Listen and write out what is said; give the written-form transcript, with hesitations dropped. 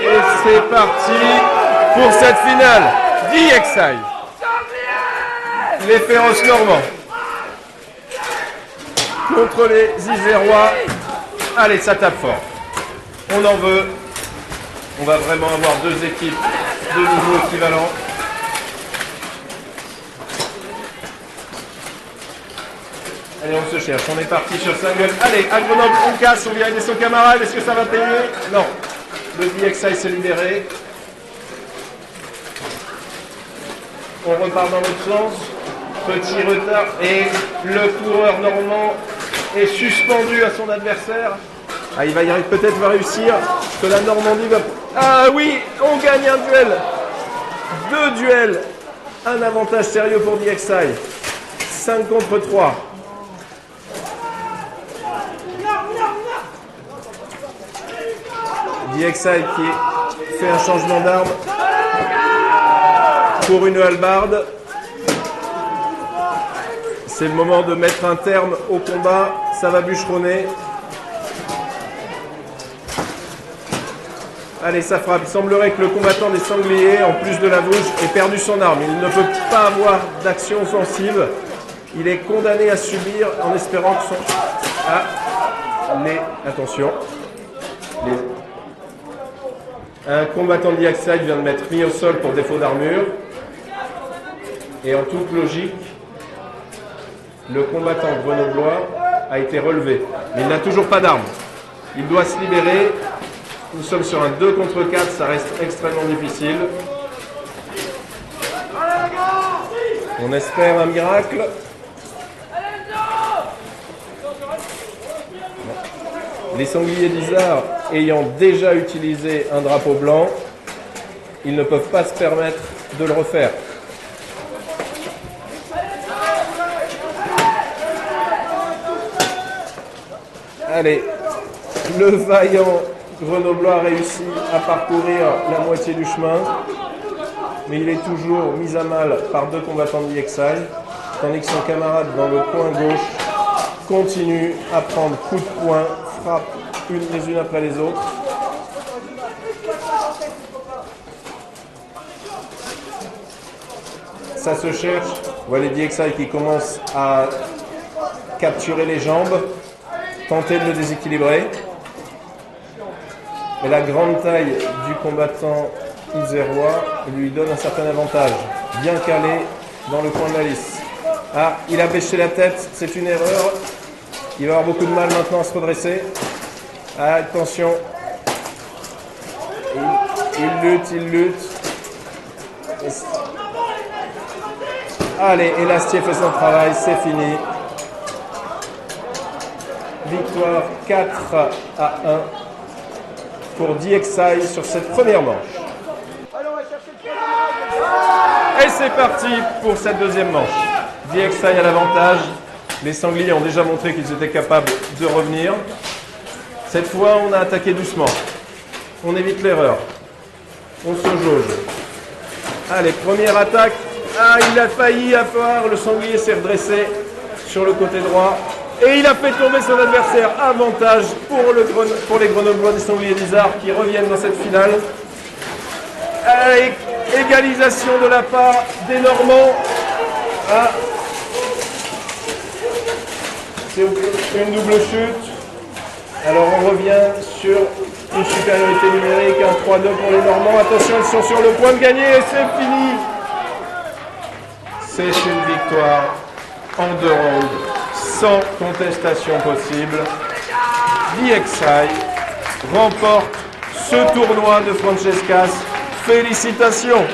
Et c'est parti pour cette finale. DXI. Les féroces normands contre les Isérois. Allez, ça tape fort. On en veut. On va vraiment avoir deux équipes de niveau équivalent. Allez, on se cherche. On est parti sur single. Allez, à Grenoble, on casse. On vient aider son camarade. Est-ce que ça va payer? Non. Le DXI s'est libéré. On repart dans l'autre sens. Petit retard. Et le coureur normand est suspendu à son adversaire. Ah, il va y arriver, peut-être va réussir. Que la Normandie va... Ah oui, on gagne un duel. Deux duels. Un avantage sérieux pour DXI. 5 contre 3. DXI qui fait un changement d'arme pour une hallebarde. C'est le moment de mettre un terme au combat. Ça va bûcheronner. Allez, ça frappe. Il semblerait que le combattant des sangliers, en plus de la bouche, ait perdu son arme. Il ne peut pas avoir d'action offensive. Il est condamné à subir en espérant que son... Ah, attention. Un combattant de DXI vient de mettre mis au sol pour défaut d'armure. Et en toute logique, le combattant grenoblois a été relevé. Mais il n'a toujours pas d'arme. Il doit se libérer. Nous sommes sur un 2 contre 4, ça reste extrêmement difficile. On espère un miracle. Les sangliers d'Isard ayant déjà utilisé un drapeau blanc, ils ne peuvent pas se permettre de le refaire. Allez, le vaillant Grenoblois a réussi à parcourir la moitié du chemin, mais il est toujours mis à mal par deux combattants de DXI, tandis que son camarade dans le coin gauche continue à prendre coups de poing, frappe les unes après les autres. Ça se cherche. Voilà les DXI qui commencent à capturer les jambes, tenter de le déséquilibrer. Mais la grande taille du combattant isérois lui donne un certain avantage. Bien calé dans le coin de la lisse. Ah, il a bêché la tête, c'est une erreur. Il va avoir beaucoup de mal maintenant à se redresser. Ah, attention. Il lutte. Allez, et Lastier fait son travail, c'est fini. Victoire 4-1 pour DXI sur cette première manche. Et c'est parti pour cette deuxième manche. DXI a l'avantage. Les sangliers ont déjà montré qu'ils étaient capables de revenir. Cette fois, on a attaqué doucement. On évite l'erreur. On se jauge. Allez, première attaque. Ah, il a failli avoir. Le sanglier s'est redressé sur le côté droit. Et il a fait tomber son adversaire. Avantage pour les Grenoblois des sangliers d'Isard qui reviennent dans cette finale. Allez, égalisation de la part des Normands. Ah. C'est une double chute. Alors on revient sur une supériorité numérique, un 3-2 pour les Normands. Attention, ils sont sur le point de gagner et c'est fini. C'est une victoire en 2 rounds, sans contestation possible. DXI remporte ce tournoi de Francescas. Félicitations.